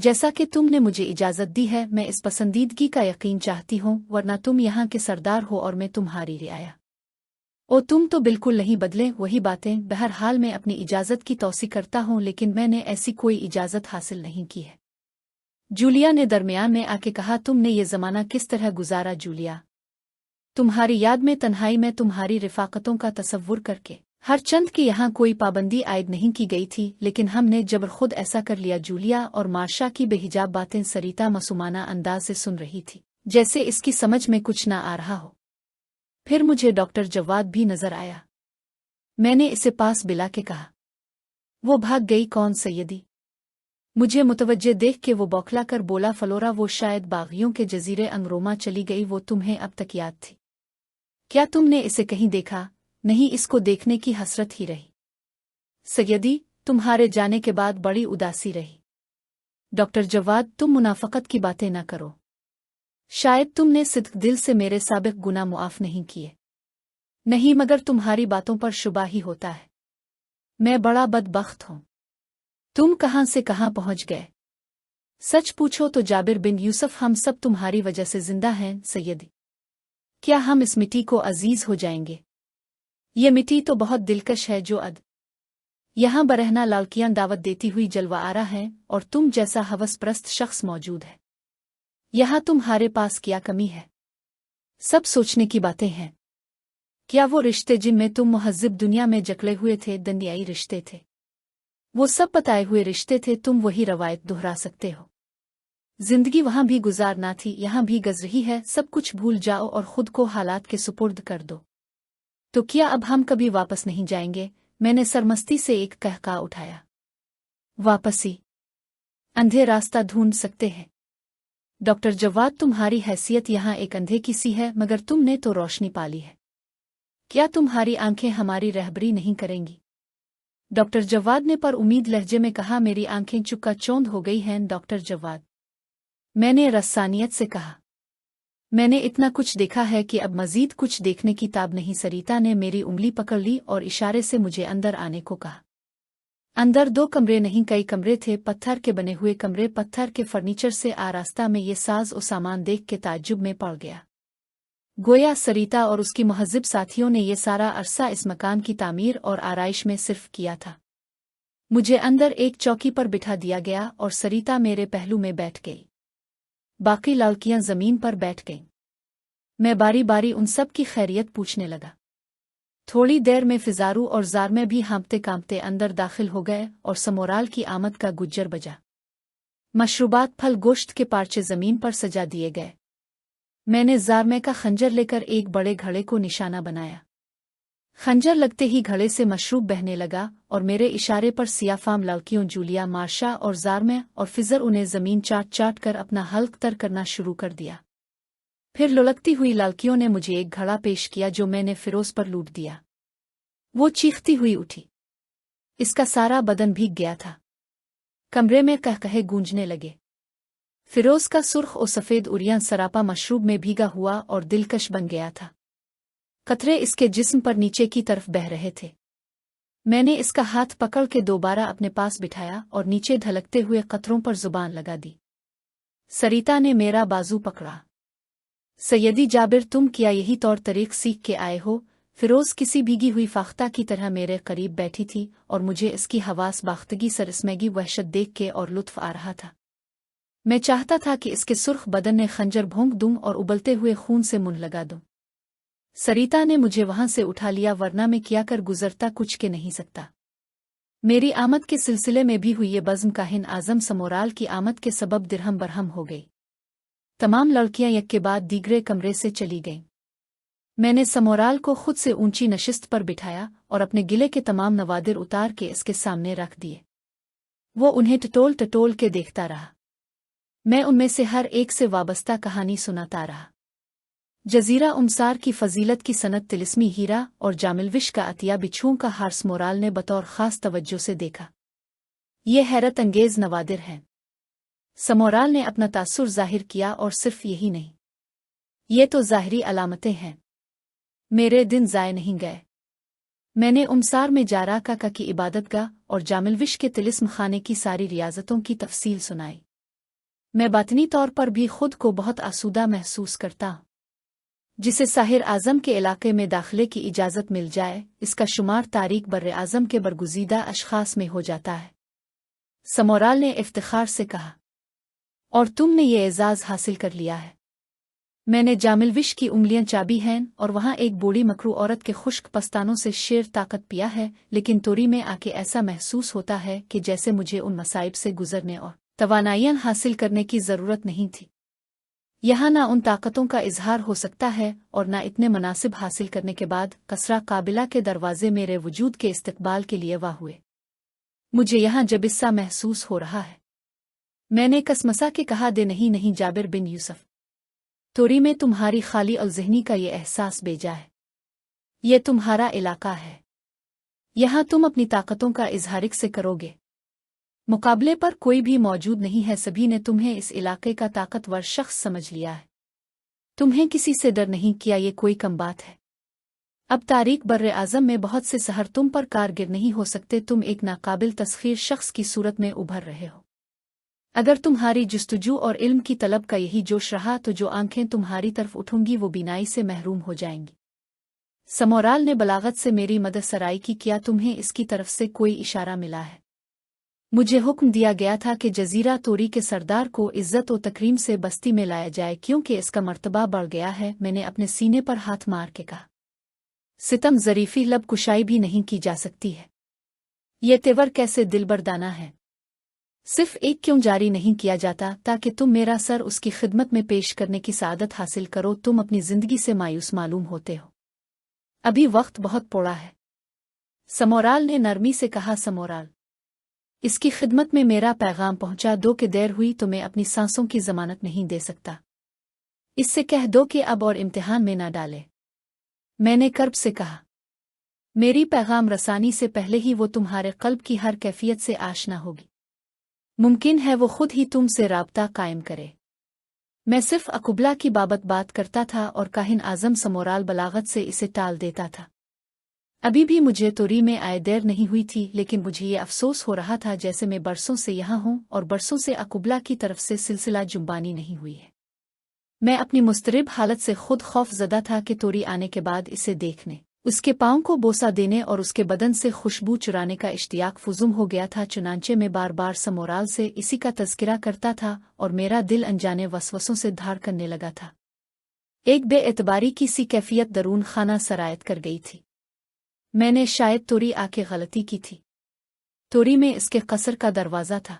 जैसा कि तुमने मुझे इजाज़त दी है, मैं इस पसंदीदगी का यकीन चाहती हूँ, वरना तुम यहाँ के सरदार हो और मैं तुम्हारी रियाया। ओ तुम तो बिल्कुल नहीं बदले, वही बातें। बहरहाल मैं अपनी इजाज़त की तौसी करता हूँ, लेकिन मैंने ऐसी कोई इजाज़त हासिल नहीं की है। जूलिया ने दरमियान में आके कहा, तुमने ये ज़माना किस तरह गुजारा जूलिया? तुम्हारी याद में तन्हाई में तुम्हारी रिफ़ाक़तों का तसव्वुर करके हर चंद की यहाँ कोई पाबंदी आयद नहीं की गई थी, लेकिन हमने जबर खुद ऐसा कर लिया। जूलिया और मार्शा की बेहिजाब बातें सरिता मासूमाना अंदाज से सुन रही थी, जैसे इसकी समझ में कुछ ना आ रहा हो। फिर मुझे डॉक्टर जवाद भी नजर आया। मैंने इसे पास बिला के कहा, वो भाग गई कौन सैयदी? मुझे मुतवज्जे देख के वो बौखला कर बोला, फलोरा, वो शायद बागियों के जजीरे अंगरोमा चली गई। वो तुम्हें अब तक याद थी? क्या तुमने इसे कहीं देखा? नहीं, इसको देखने की हसरत ही रही। सैयदी, तुम्हारे जाने के बाद बड़ी उदासी रही। डॉक्टर जवाद, तुम मुनाफकत की बातें न करो। शायद तुमने सिद्क दिल से मेरे साबिक गुनाह मुआफ नहीं किए। नहीं, मगर तुम्हारी बातों पर शुबा ही होता है। मैं बड़ा बदबख्त हूँ। तुम कहाँ से कहाँ पहुँच गए? सच पूछो तो जाबिर बिन यूसुफ, हम सब तुम्हारी वजह से जिंदा हैं सैयदी। क्या हम इस मिट्टी को अजीज हो जाएंगे? ये मिट्टी तो बहुत दिलकश है जो यहाँ बरहना लालकियां दावत देती हुई जलवा आ रहा है, और तुम जैसा हवसप्रस्त शख्स मौजूद है। यहाँ तुम्हारे पास क्या कमी है? सब सोचने की बातें हैं। क्या वो रिश्ते जिनमें तुम मुहज्जिब दुनिया में जकड़े हुए थे दुनियाई रिश्ते थे? वो सब बताए हुए रिश्ते थे? तुम वही रवायत दोहरा सकते हो? जिंदगी वहां भी गुजारना थी, यहाँ भी गज रही है। सब कुछ भूल जाओ और खुद को हालात के सुपुर्द कर दो। तो क्या अब हम कभी वापस नहीं जाएंगे? मैंने सरमस्ती से एक कहका उठाया। वापसी? अंधे रास्ता ढूंढ सकते हैं। डॉक्टर जवाद, तुम्हारी हैसियत यहाँ एक अंधे की सी है, मगर तुमने तो रोशनी पाली है। क्या तुम्हारी आंखें हमारी रहबरी नहीं करेंगी? डॉक्टर जवाद ने पर उम्मीद लहजे में कहा, मेरी आंखें चुका चौंध हो गई हैं डॉक्टर जवाद। मैंने रस्सानियत से कहा, मैंने इतना कुछ देखा है कि अब मजीद कुछ देखने की ताब नहीं। सरिता ने मेरी उंगली पकड़ ली और इशारे से मुझे अंदर आने को कहा। अंदर 2 कमरे नहीं, कई कमरे थे। पत्थर के बने हुए कमरे, पत्थर के फर्नीचर से आरास्ता में ये साज और सामान देख के ताज्जुब में पड़ गया। गोया सरिता और उसकी मुहज्जिब साथियों ने ये सारा अरसा इस मकान की तामीर और आराइश में सिर्फ किया था। मुझे अंदर एक चौकी पर बिठा दिया गया और सरिता मेरे पहलू में बैठ गई। बाकी लड़कियां जमीन पर बैठ गईं। मैं बारी बारी उन सब की खैरियत पूछने लगा। थोड़ी देर में फिजारू और ज़ारमें भी हाँपते कांपते अंदर दाखिल हो गए और समोराल की आमद का गुज्जर बजा। मशरूबात, फल, गोश्त के पार्चे जमीन पर सजा दिए गए। मैंने ज़ारमे का खंजर लेकर एक बड़े घड़े को निशाना बनाया। खंजर लगते ही घड़े से मशरूब बहने लगा और मेरे इशारे पर सियाफाम लड़कियों जूलिया, मार्शा और ज़ारमे और फिजर उन्हें जमीन चाट चाट कर अपना हल्क तर करना शुरू कर दिया। फिर लुढ़कती हुई लड़कियों ने मुझे एक घड़ा पेश किया जो मैंने फिरोज पर लूट दिया। वो चीखती हुई उठी। इसका सारा बदन भीग गया था। कमरे में कहकहे गूंजने लगे। फिरोज का सुर्ख और सफ़ेद उरियां सरापा मशरूब में भीगा हुआ और दिलकश बन गया था। कतरे इसके जिस्म पर नीचे की तरफ बह रहे थे। मैंने इसका हाथ पकड़ के दोबारा अपने पास बिठाया और नीचे ढलकते हुए कतरों पर जुबान लगा दी। सरिता ने मेरा बाजू पकड़ा। सैयदी जाबिर, तुम क्या यही तौर तरीक सीख के आए हो? फिरोज किसी भीगी हुई फाख्ता की तरह मेरे करीब बैठी थी और मुझे इसकी हवास बाख्तगी सरस्मेगी वहशत देख के और लुत्फ आ रहा था। मैं चाहता था कि इसके सुर्ख बदन में खंजर भोंक दूं और उबलते हुए खून से मुंह लगा दूं। सरिता ने मुझे वहां से उठा लिया, वरना मैं क्या कर गुजरता कुछ के नहीं सकता। मेरी आमद के सिलसिले में भी हुई ये बज़्म काहिन आजम समोराल की आमद के सबब दिरहम बरहम हो गई। तमाम लड़कियां एक के बाद दीगरे कमरे से चली गईं। मैंने समोराल को खुद से ऊंची नशिस्त पर बिठाया और अपने गिले के तमाम नवादिर उतार के इसके सामने रख दिए। वो उन्हें टटोल टटोल के देखता रहा। मैं उनमें से हर एक से वाबस्ता कहानी सुनाता रहा। जजीरा उमसार की फजीलत की सनत, तिलिस्मी हीरा और जामिलविश का अतिया बिच्छुओं का हार समोराल ने बतौर खास तवज्जो से देखा। ये हैरत अंगेज नवादिर हैं। समोराल ने अपना तासुर जाहिर किया, और सिर्फ यही नहीं, ये तो ज़ाहिरी अलामतें हैं। मेरे दिन ज़ाय नहीं गए। मैंने उमसार में जारा काका की इबादतगाह और जामिलविश के तिलिस्म खाने की सारी रियाजतों की तफसील सुनाई। मैं बातनी तौर पर भी खुद को बहुत आसूदा महसूस करता हूँ। जिसे साहिर आज़म के इलाके में दाखिले की इजाज़त मिल जाए, इसका शुमार तारीख बर्रे आज़म के बरगुज़ीदा अशख़ास में हो जाता है। समोराल ने इफ्तिखार से कहा, और तुमने ये एज़ाज़ हासिल कर लिया है। मैंने जामिलविश की उंगलियां चाबी हैं और वहां एक बूढ़ी मकरू औरत के खुश्क पस्तानों से शेर ताकत पिया है, लेकिन तोरी में आके ऐसा महसूस होता है कि जैसे मुझे उन मसाइब से गुजरने और तवानाइयां हासिल करने की ज़रूरत नहीं थी। यहाँ ना उन ताकतों का इजहार हो सकता है और ना इतने मनासिब हासिल करने के बाद कसरा काबिला के दरवाजे मेरे वजूद के इस्तकबाल के लिए वाह हुए। मुझे यहाँ जबिस्सा महसूस हो रहा है। मैंने कसमसा के कहा, दे नहीं नहीं जाबिर बिन यूसुफ, तोरी में तुम्हारी खाली और ज़हनी का ये एहसास बेजा है। ये तुम्हारा इलाका है, यहाँ तुम अपनी ताकतों का इजहारिक से करोगे। मुकाबले पर कोई भी मौजूद नहीं है, सभी ने तुम्हें इस इलाके का ताकतवर शख्स समझ लिया है। तुम्हें किसी से डर नहीं किया, ये कोई कम बात है। अब तारीख बर्रे आज़म में बहुत से सहर तुम पर कारगर नहीं हो सकते। तुम एक नाकाबिल तस्खीर शख्स की सूरत में उभर रहे हो। अगर तुम्हारी जुस्तजू और इल्म की तलब का यही जोश रहा तो जो आंखें तुम्हारी तरफ उठूंगी वो बीनाई से महरूम हो जाएंगी। समोराल ने बलागत से मेरी मदद सराई की, क्या तुम्हें इसकी तरफ से कोई इशारा मिला है? मुझे हुक्म दिया गया था कि जजीरा तोरी के सरदार को इज्जत व तकरीम से बस्ती में लाया जाए, क्योंकि इसका मर्तबा बढ़ गया है। मैंने अपने सीने पर हाथ मार के कहा, सितम ज़रीफ़ी लब कुशाई भी नहीं की जा सकती है। ये तेवर कैसे दिलबरदाना है। सिर्फ एक क्यों जारी नहीं किया जाता ताकि तुम मेरा सर उसकी खिदमत में पेश करने की सादत हासिल करो। तुम अपनी जिंदगी से मायूस मालूम होते हो, अभी वक्त बहुत पोड़ा है। समोराल ने नरमी से कहा, समोराल, इसकी खिदमत में मेरा पैगाम पहुंचा दो कि देर हुई तो मैं अपनी सांसों की जमानत नहीं दे सकता। इससे कह दो कि अब और इम्तिहान में न डाले। मैंने कर्ब से कहा, मेरी पैगाम रसानी से पहले ही वो तुम्हारे कल्ब की हर कैफियत से आशना होगी। मुमकिन है वो खुद ही तुमसे राब्ता कायम करे। मैं सिर्फ अकुबला की बाबत बात करता था और काहिन आज़म समोराल बलागत से इसे टाल देता था। अभी भी मुझे तोरी में आए देर नहीं हुई थी, लेकिन मुझे ये अफसोस हो रहा था जैसे मैं बरसों से यहाँ हूँ और बरसों से अकुबला की तरफ से सिलसिला जुम्बानी नहीं हुई है। मैं अपनी मुस्तरिब हालत से खुद खौफजदा था कि तोरी आने के बाद इसे देखने, उसके पाँव को बोसा देने और उसके बदन से खुशबू चुराने का इश्तियाक फुजुम हो गया था। चुनांचे में बार बार समोराल से इसी का तज़किरा करता था और मेरा दिल अनजाने वसवसों से धार करने लगा था। एक बेएतबारी की सी कैफियत दरून खाना सरायत कर गई थी। मैंने शायद तोरी आके गलती की थी। तोरी में इसके कसर का दरवाज़ा था।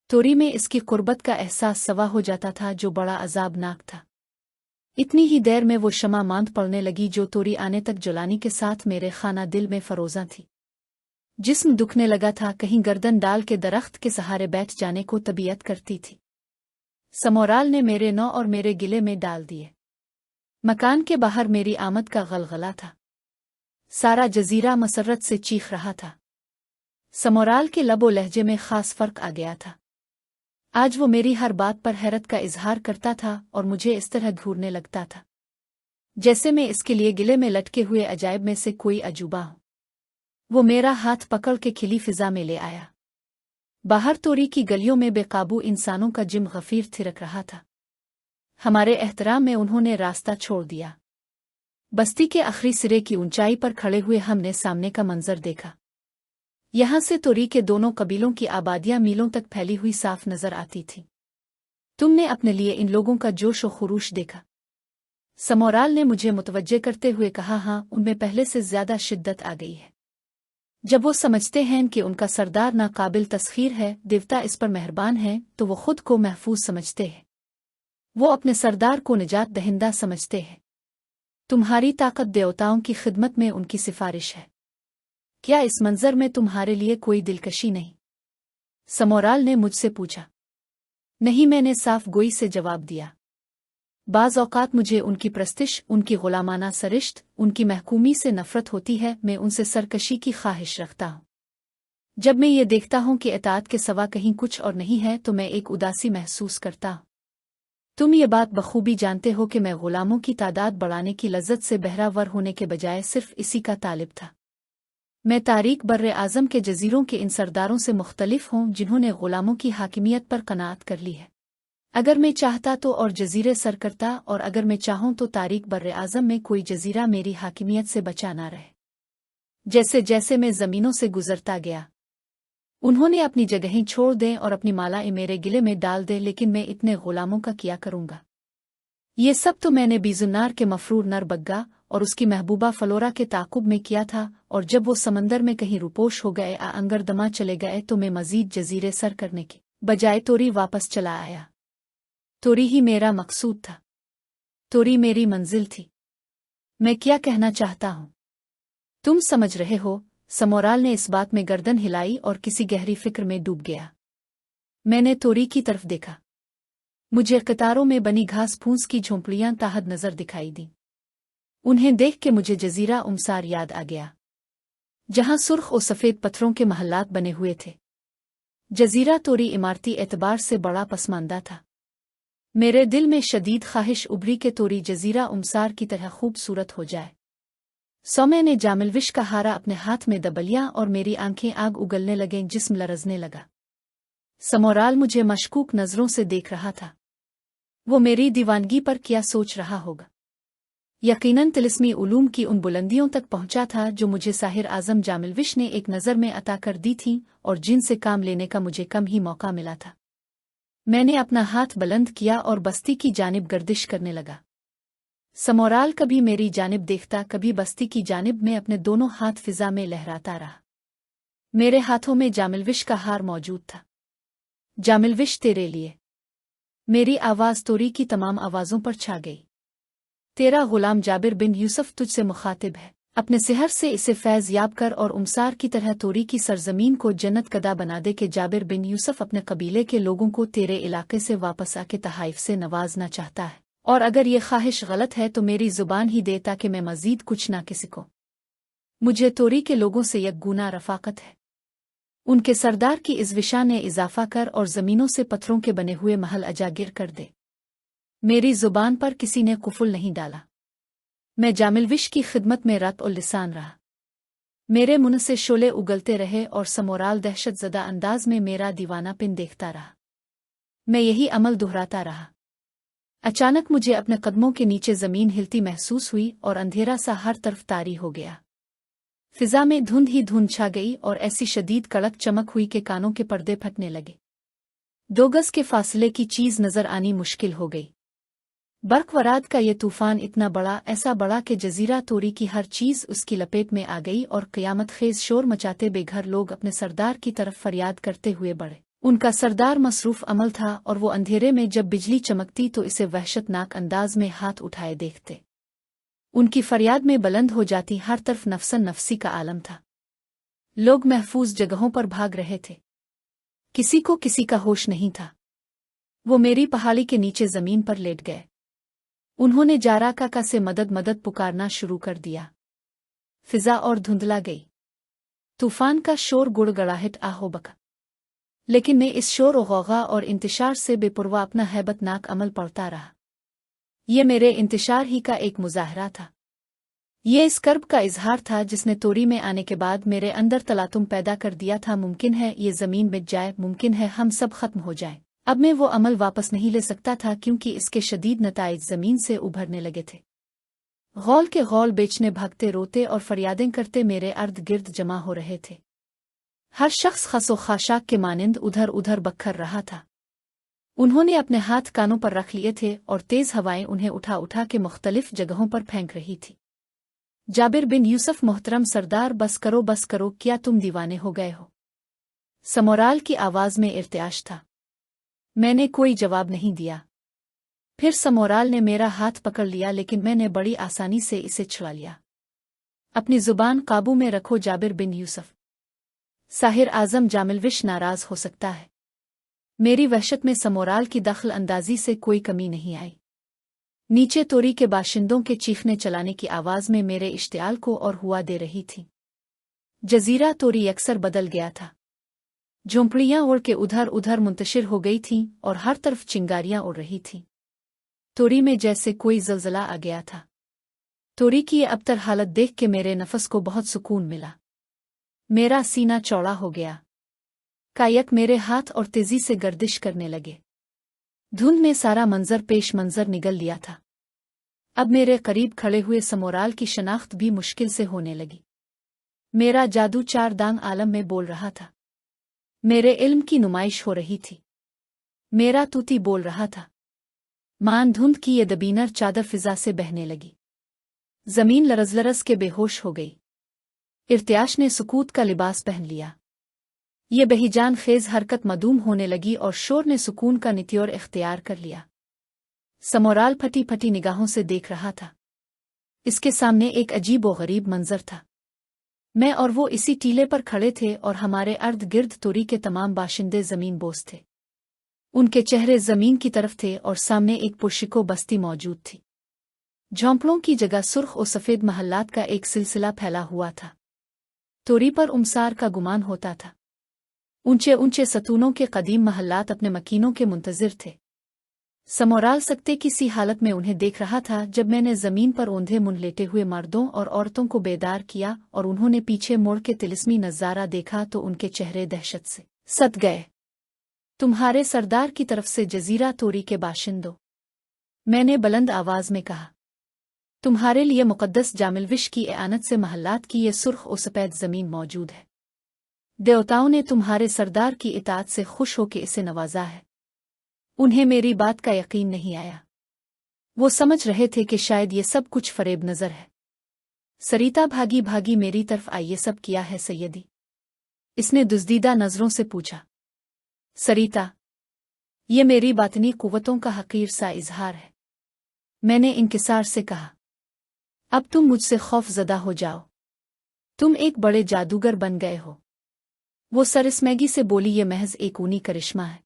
तोरी में इसकी कुर्बत का एहसास सवा हो जाता था जो बड़ा अजाबनाक था। इतनी ही देर में वो शमा मांद पड़ने लगी जो तोरी आने तक जलानी के साथ मेरे खाना दिल में फरोजा थी। जिस्म दुखने लगा था, कहीं गर्दन डाल के दरख्त के सहारे बैठ जाने को तबीयत करती थी। समोराल ने मेरे नौ और मेरे गिले में डाल दिए। मकान के बाहर मेरी आमद का गलगला था। सारा जजीरा मसरत से चीख रहा था। समोराल के लबो लहजे में खास फर्क आ गया था। आज वो मेरी हर बात पर हैरत का इजहार करता था और मुझे इस तरह घूरने लगता था जैसे मैं इसके लिए गिले में लटके हुए अजायब में से कोई अजूबा हूं। वो मेरा हाथ पकड़ के खिली फिजा में ले आया। बाहर तोरी की गलियों में बेकाबू इंसानों का जिम गफीर थिरक रहा था। हमारे एहतराम में उन्होंने रास्ता छोड़ दिया। बस्ती के आखिरी सिरे की ऊंचाई पर खड़े हुए हमने सामने का मंजर देखा। यहाँ से तोरी के दोनों कबीलों की आबादियां मीलों तक फैली हुई साफ नजर आती थी। तुमने अपने लिए इन लोगों का जोश और खुरूश देखा? समोराल ने मुझे मुतवज्जे करते हुए कहा, हाँ, उनमें पहले से ज्यादा शिद्दत आ गई है। जब वो समझते हैं कि उनका सरदार नाकाबिल तस्खीर है, देवता इस पर मेहरबान है, तो वो खुद को महफूज समझते हैं। वो अपने सरदार को निजात दहिंदा समझते हैं। तुम्हारी ताकत देवताओं की खिदमत में उनकी सिफारिश है। क्या इस मंजर में तुम्हारे लिए कोई दिलकशी नहीं? समोराल ने मुझसे पूछा। नहीं, मैंने साफ गोई से जवाब दिया। बाज़ औकात मुझे उनकी प्रस्तिश, उनकी गुलामाना सरिश्त, उनकी महकूमी से नफरत होती है। मैं उनसे सरकशी की ख्वाहिश रखता हूँ। जब मैं ये देखता हूँ कि इताअत के सवा कहीं कुछ और नहीं है तो मैं एक उदासी महसूस करता हूँ। तुम ये बात बखूबी जानते हो कि मैं गुलामों की तादाद बढ़ाने की लज्जत से बहरावर होने के बजाय सिर्फ इसी का तालिब था। मैं तारीख बर्रे आज़म के जजीरों के इन सरदारों से मुख्तलिफ हूँ जिन्होंने गुलामों की हाकिमियत पर कनाअत कर ली है। अगर मैं चाहता तो और जजीरे सर करता, और अगर मैं चाहूं तो तारीख बर्रे आज़म में कोई जजीरा मेरी हाकिमियत से बचा ना रहे। जैसे जैसे मैं ज़मीनों से गुजरता गया, उन्होंने अपनी जगहें छोड़ दें और अपनी मालाएं मेरे गिले में डाल दें, लेकिन मैं इतने गुलामों का क्या करूंगा। ये सब तो मैंने बीजुन्नार के मफरूर नर बग्गा और उसकी महबूबा फलोरा के ताकुब में किया था, और जब वो समंदर में कहीं रुपोश हो गए अंगरदमा चले गए तो मैं मजीद जजीरे सर करने की बजाय तोरी वापस चला आया। तोरी ही मेरा मकसूद था, तोरी मेरी मंजिल थी। मैं क्या कहना चाहता हूं तुम समझ रहे हो। समोराल ने इस बात में गर्दन हिलाई और किसी गहरी फिक्र में डूब गया। मैंने तोरी की तरफ देखा। मुझे कतारों में बनी घास फूस की झोंपड़ियां ताहद नजर दिखाई दी। उन्हें देख के मुझे जजीरा उमसार याद आ गया, जहां सुर्ख और सफ़ेद पत्थरों के महल्लात बने हुए थे। जजीरा तोरी इमारती एतबार से बड़ा पसमानदा था। मेरे दिल में शदीद ख्वाहिश उभरी के तोरी जजीरा उमसार की तरह खूबसूरत हो जाए। सो मैंने जामिलविश का हारा अपने हाथ में दबलिया और मेरी आंखें आग उगलने लगें, जिस्म लरजने लगा। समोराल मुझे मशकूक नजरों से देख रहा था। वो मेरी दीवानगी पर क्या सोच रहा होगा। यकीनन तिलिस्मी उलूम की उन बुलंदियों तक पहुंचा था जो मुझे साहिर आजम जामिलविश ने एक नज़र में अता कर दी थीं, और जिनसे काम लेने का मुझे कम ही मौका मिला था। मैंने अपना हाथ बुलंद किया और बस्ती की जानिब गर्दिश करने लगा। समोराल कभी मेरी जानिब देखता, कभी बस्ती की जानिब में अपने दोनों हाथ फिजा में लहराता रहा। मेरे हाथों में जामिलविश का हार मौजूद था। जामिलविश तेरे लिए। मेरी आवाज़ तोरी की तमाम आवाज़ों पर छा गई। तेरा गुलाम जाबिर बिन यूसुफ तुझसे मुखातिब है। अपने सिहर से इसे फैज़ याब कर और उमसार की तरह तोरी की सरजमीन को जन्नत कदा बना दे कि जाबिर बिन यूसुफ अपने कबीले के लोगों को तेरे इलाके से वापस आके तहाइफ से नवाजना चाहता है, और अगर ये ख्वाहिश गलत है तो मेरी जुबान ही दे ताकि मैं मजीद कुछ ना किसी को। मुझे तोरी के लोगों से एक गुना रफाकत है। उनके सरदार की इस विशा ने इजाफा कर और ज़मीनों से पत्थरों के बने हुए महल अजागिर कर दे। मेरी जुबान पर किसी ने कुफुल नहीं डाला। मैं जामिलविश की खिदमत में रात और लिसान रहा। मेरे मुंह से शोले उगलते रहे और समोराल दहशतज़दा अंदाज में मेरा दीवानापिन देखता रहा। मैं यही अमल दोहराता रहा। अचानक मुझे अपने कदमों के नीचे ज़मीन हिलती महसूस हुई और अंधेरा सा हर तरफ तारी हो गया। फिजा में धुंध ही धुंध छा गई और ऐसी शदीद कड़क चमक हुई कि कानों के पर्दे फटने लगे। 2 गज के फासले की चीज़ नजर आनी मुश्किल हो गई। बर्क़-वराद का ये तूफान इतना बड़ा, ऐसा बड़ा कि जजीरा तोरी की हर चीज़ उसकी लपेट में आ गई और क़यामत ख़ेज़ शोर मचाते बेघर लोग अपने सरदार की तरफ फरियाद करते हुए बढ़े। उनका सरदार मसरूफ़ अमल था और वो अंधेरे में जब बिजली चमकती तो इसे वहशतनाक अंदाज में हाथ उठाए देखते। उनकी फरियाद में बुलंद हो जाती हर तरफ नफसन नफसी का आलम था। लोग महफूज जगहों पर भाग रहे थे। किसी को किसी का होश नहीं था। वो मेरी पहाड़ी के नीचे ज़मीन पर लेट गए। उन्होंने जारा काका से मदद मदद पुकारना शुरू कर दिया। फिजा और धुंधला गई। तूफान का शोर गुड़गड़ाहट आहो बका, लेकिन मैं इस शोर गौगा और इंतशार से बेपरवाह अपना हैबतनाक अमल पढ़ता रहा। ये मेरे इंतशार ही का एक मुजाहरा था। ये इस कर्ब का इजहार था जिसने तोरी में आने के बाद मेरे अंदर तलातुम पैदा कर दिया था। मुमकिन है ये ज़मीन मिट जाए, मुमकिन है हम सब खत्म हो जाए। अब मैं वो अमल वापस नहीं ले सकता था क्योंकि इसके शदीद नताइज ज़मीन से उभरने लगे थे। गौल के गौल बेचने भागते रोते और फरियादें करते मेरे अर्द गिर्द जमा हो रहे थे। हर शख्स खसो खाशाक के मानिंद उधर उधर बखर रहा था। उन्होंने अपने हाथ कानों पर रख लिए थे और तेज़ हवाएं उन्हें उठा उठा के मुख्तलिफ जगहों पर फेंक रही थी। जाबिर बिन यूसुफ मोहतरम सरदार, बस करो, क्या तुम दीवाने हो गए हो? समोराल की आवाज़ में इर्तियाश था। मैंने कोई जवाब नहीं दिया। फिर समोराल ने मेरा हाथ पकड़ लिया, लेकिन मैंने बड़ी आसानी से इसे छुड़ा लिया। अपनी जुबान काबू में रखो जाबिर बिन यूसुफ। साहिर आज़म जामिलविश नाराज़ हो सकता है। मेरी वहशत में समोराल की दखल अंदाजी से कोई कमी नहीं आई। नीचे तोरी के बाशिंदों के चीखने चलाने की आवाज़ में मेरे इश्तियाल को और हुआ दे रही थी। जजीरा तोरी अक्सर बदल गया था। झोंपड़ियां उड़ के उधर उधर मुंतशिर हो गई थीं और हर तरफ चिंगारियां उड़ रही थीं। तोरी में जैसे कोई ज़लज़ला आ गया था। तोरी की ये अबतर हालत देख के मेरे नफस को बहुत सुकून मिला। मेरा सीना चौड़ा हो गया। कायक मेरे हाथ और तेजी से गर्दिश करने लगे। धुंध में सारा मंजर पेश मंजर निगल लिया था। अब मेरे करीब खड़े हुए समोराल की शनाख्त भी मुश्किल से होने लगी। मेरा जादू चार दांग आलम में बोल रहा था। मेरे इल्म की नुमाइश हो रही थी। मेरा तूती बोल रहा था। मान धुंध की ये दबीनर चादर फिजा से बहने लगी। जमीन लरज के बेहोश हो गई। इर्तियाश ने सुकूत का लिबास पहन लिया। ये बेहिजान खेज हरकत मदूम होने लगी और शोर ने सुकून का नित्योर इख्तियार कर लिया। समोराल फटी फटी निगाहों से देख रहा था। इसके सामने एक अजीब व गरीब मंजर था। मैं और वो इसी टीले पर खड़े थे और हमारे अर्द गिर्द तोरी के तमाम बाशिंदे जमीन बोस थे। उनके चेहरे जमीन की तरफ थे और सामने एक पुरशिको बस्ती मौजूद थी। झोंपड़ों की जगह सुर्ख और सफ़ेद महल्लात का एक सिलसिला फैला हुआ था। तोरी पर उमसार का गुमान होता था। ऊंचे ऊंचे सतूनों के कदीम महल्लात अपने मकीनों के मुंतजिर थे। समोराल सकते की सी हालत में उन्हें देख रहा था जब मैंने जमीन पर औंधे मुंह लेटे हुए मर्दों और औरतों को बेदार किया और उन्होंने पीछे मोड़ के तिलिस्मी नज़ारा देखा तो उनके चेहरे दहशत से सत गए। तुम्हारे सरदार की तरफ से जजीरा तोरी के बाशिंदों, मैंने बुलंद आवाज में कहा, तुम्हारे लिए मुकद्दस जामिलविश की एआनत से महल्लात की ये सुर्ख और सफ़ेद ज़मीन मौजूद है। देवताओं ने तुम्हारे सरदार की इताअत से खुश होकर इसे नवाजा है। उन्हें मेरी बात का यकीन नहीं आया। वो समझ रहे थे कि शायद ये सब कुछ फरेब नजर है। सरिता भागी भागी मेरी तरफ आई। ये सब किया है सैयदी? इसने दुज़दीदा नजरों से पूछा। सरिता, ये मेरी बातनी कुव्वतों का हकीर सा इजहार है। मैंने इंकिसार से कहा, अब तुम मुझसे खौफजदा हो जाओ। तुम एक बड़े जादूगर बन गए हो। वो सरस्मैगी से बोली, ये महज एक ऊनी करिश्मा है।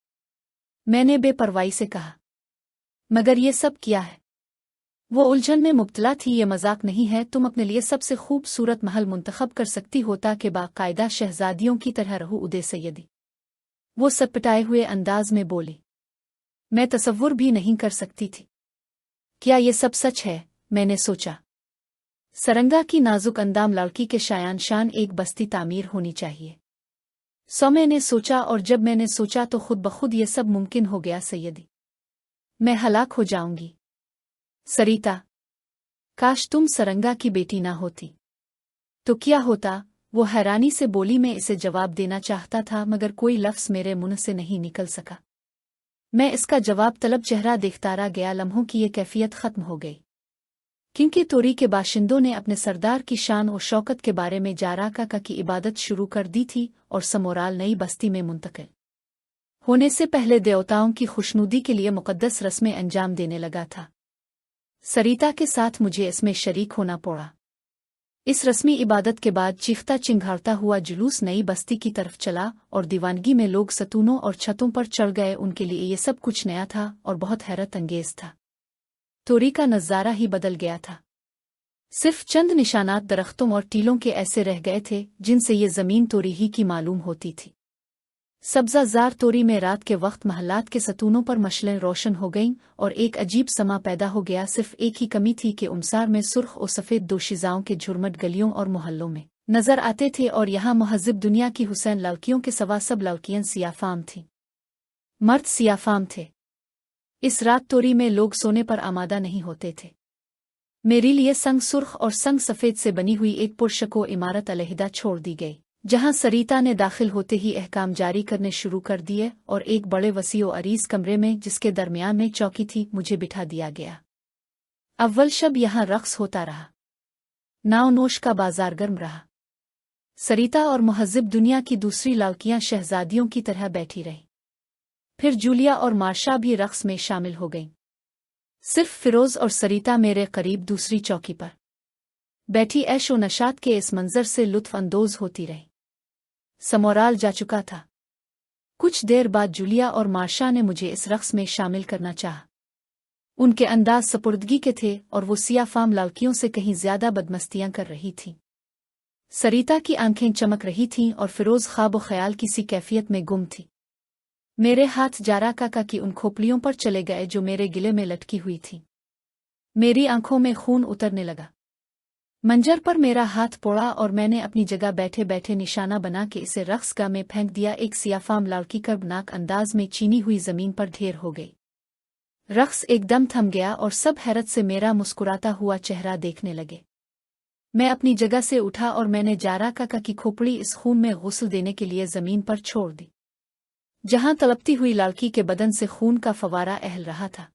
मैंने बेपरवाही से कहा, मगर ये सब क्या है? वो उलझन में मुब्तला थी। ये मजाक नहीं है। तुम अपने लिए सबसे खूबसूरत महल मुंतखब कर सकती होता कि बाकायदा शहजादियों की तरह रहूं उदय सैयदी। वो सटपटाए हुए अंदाज में बोली, मैं तसव्वुर भी नहीं कर सकती थी। क्या ये सब सच है? मैंने सोचा। सरंगा की नाजुक अंदाम लड़की के शायान शान एक बस्ती तामीर होनी चाहिए। सो मैंने सोचा, और जब मैंने सोचा तो खुद बखुद ये सब मुमकिन हो गया सैयदी। मैं हलाक हो जाऊंगी। सरिता, काश तुम सरंगा की बेटी ना होती। तो क्या होता? वो हैरानी से बोली। मैं इसे जवाब देना चाहता था मगर कोई लफ्ज़ मेरे मुंह से नहीं निकल सका। मैं इसका जवाब तलब चेहरा देखता रह गया। लम्हों की ये कैफियत खत्म हो गई क्योंकि तोरी के बाशिंदों ने अपने सरदार की शान और शौकत के बारे में जारा काका की इबादत शुरू कर दी थी और समोराल नई बस्ती में मुंतकिल होने से पहले देवताओं की खुशनुदी के लिए मुकद्दस रस्में अंजाम देने लगा था। सरिता के साथ मुझे इसमें शरीक होना पड़ा। इस रस्मी इबादत के बाद चीखता चिंघाड़ता हुआ जुलूस नई बस्ती की तरफ चला और दीवानगी में लोग सतूनों और छतों पर चढ़ गए। उनके लिए ये सब कुछ नया था और बहुत हैरत अंगेज था। तोरी का नज़ारा ही बदल गया था। सिर्फ चंद निशानात दरख्तों और टीलों के ऐसे रह गए थे जिनसे ये ज़मीन तोरी ही की मालूम होती थी। सब्ज़ाज़ार तोरी में रात के वक्त महल्लात के सतूनों पर मशलें रोशन हो गईं और एक अजीब समा पैदा हो गया। सिर्फ एक ही कमी थी कि उमसार में सुर्ख और सफ़ेद दोशीज़ाओं के झुरमट गलियों और मोहल्लों में नज़र आते थे और यहाँ महज़िब दुनिया की हुसैन लड़कियों के सवा सब लड़कियां सियाफाम थीं। मर्द सियाफाम थे। इस रात तोरी में लोग सोने पर आमादा नहीं होते थे। मेरे लिए संग सुर्ख और संग सफ़ेद से बनी हुई एक पुरशको इमारत अलहदा छोड़ दी गई, जहां सरिता ने दाखिल होते ही अहकाम जारी करने शुरू कर दिए और एक बड़े वसीओ अरीज कमरे में जिसके दरमियान में चौकी थी मुझे बिठा दिया गया। अव्वल शब यहाँ रक्स होता रहा। नाव नोश का बाजार गर्म रहा। सरिता और मुहज़्ज़िब दुनिया की दूसरी लड़कियां शहजादियों की तरह बैठी रहीं। फिर जूलिया और मार्शा भी रक्स में शामिल हो गईं। सिर्फ फिरोज और सरिता मेरे करीब दूसरी चौकी पर बैठी ऐशो नशात के इस मंजर से लुत्फ अंदोज होती रही। समोराल जा चुका था। कुछ देर बाद जूलिया और मार्शा ने मुझे इस रक्स में शामिल करना चाहा। उनके अंदाज सपुर्दगी के थे और वो सियाफाम लड़कियों से कहीं ज्यादा बदमस्तियां कर रही थीं। सरिता की आंखें चमक रही थीं और फिरोज ख्वाब ख्याल की सी कैफियत में गुम थी। मेरे हाथ जारा काका की उन खोपड़ियों पर चले गए जो मेरे गिले में लटकी हुई थीं। मेरी आंखों में खून उतरने लगा। मंजर पर मेरा हाथ पोड़ा और मैंने अपनी जगह बैठे बैठे निशाना बना के इसे रक्स गाह में फेंक दिया। एक सियाफाम लड़की कर्बनाक अंदाज में चीनी हुई जमीन पर ढेर हो गई। रक़्स एकदम थम गया और सब हैरत से मेरा मुस्कुराता हुआ चेहरा देखने लगे। मैं अपनी जगह से उठा और मैंने जारा काका की खोपड़ी इस खून में गुस्ल देने के लिए ज़मीन पर छोड़ दी, जहां तड़पती हुई लड़की के बदन से खून का फवारा अहल रहा था।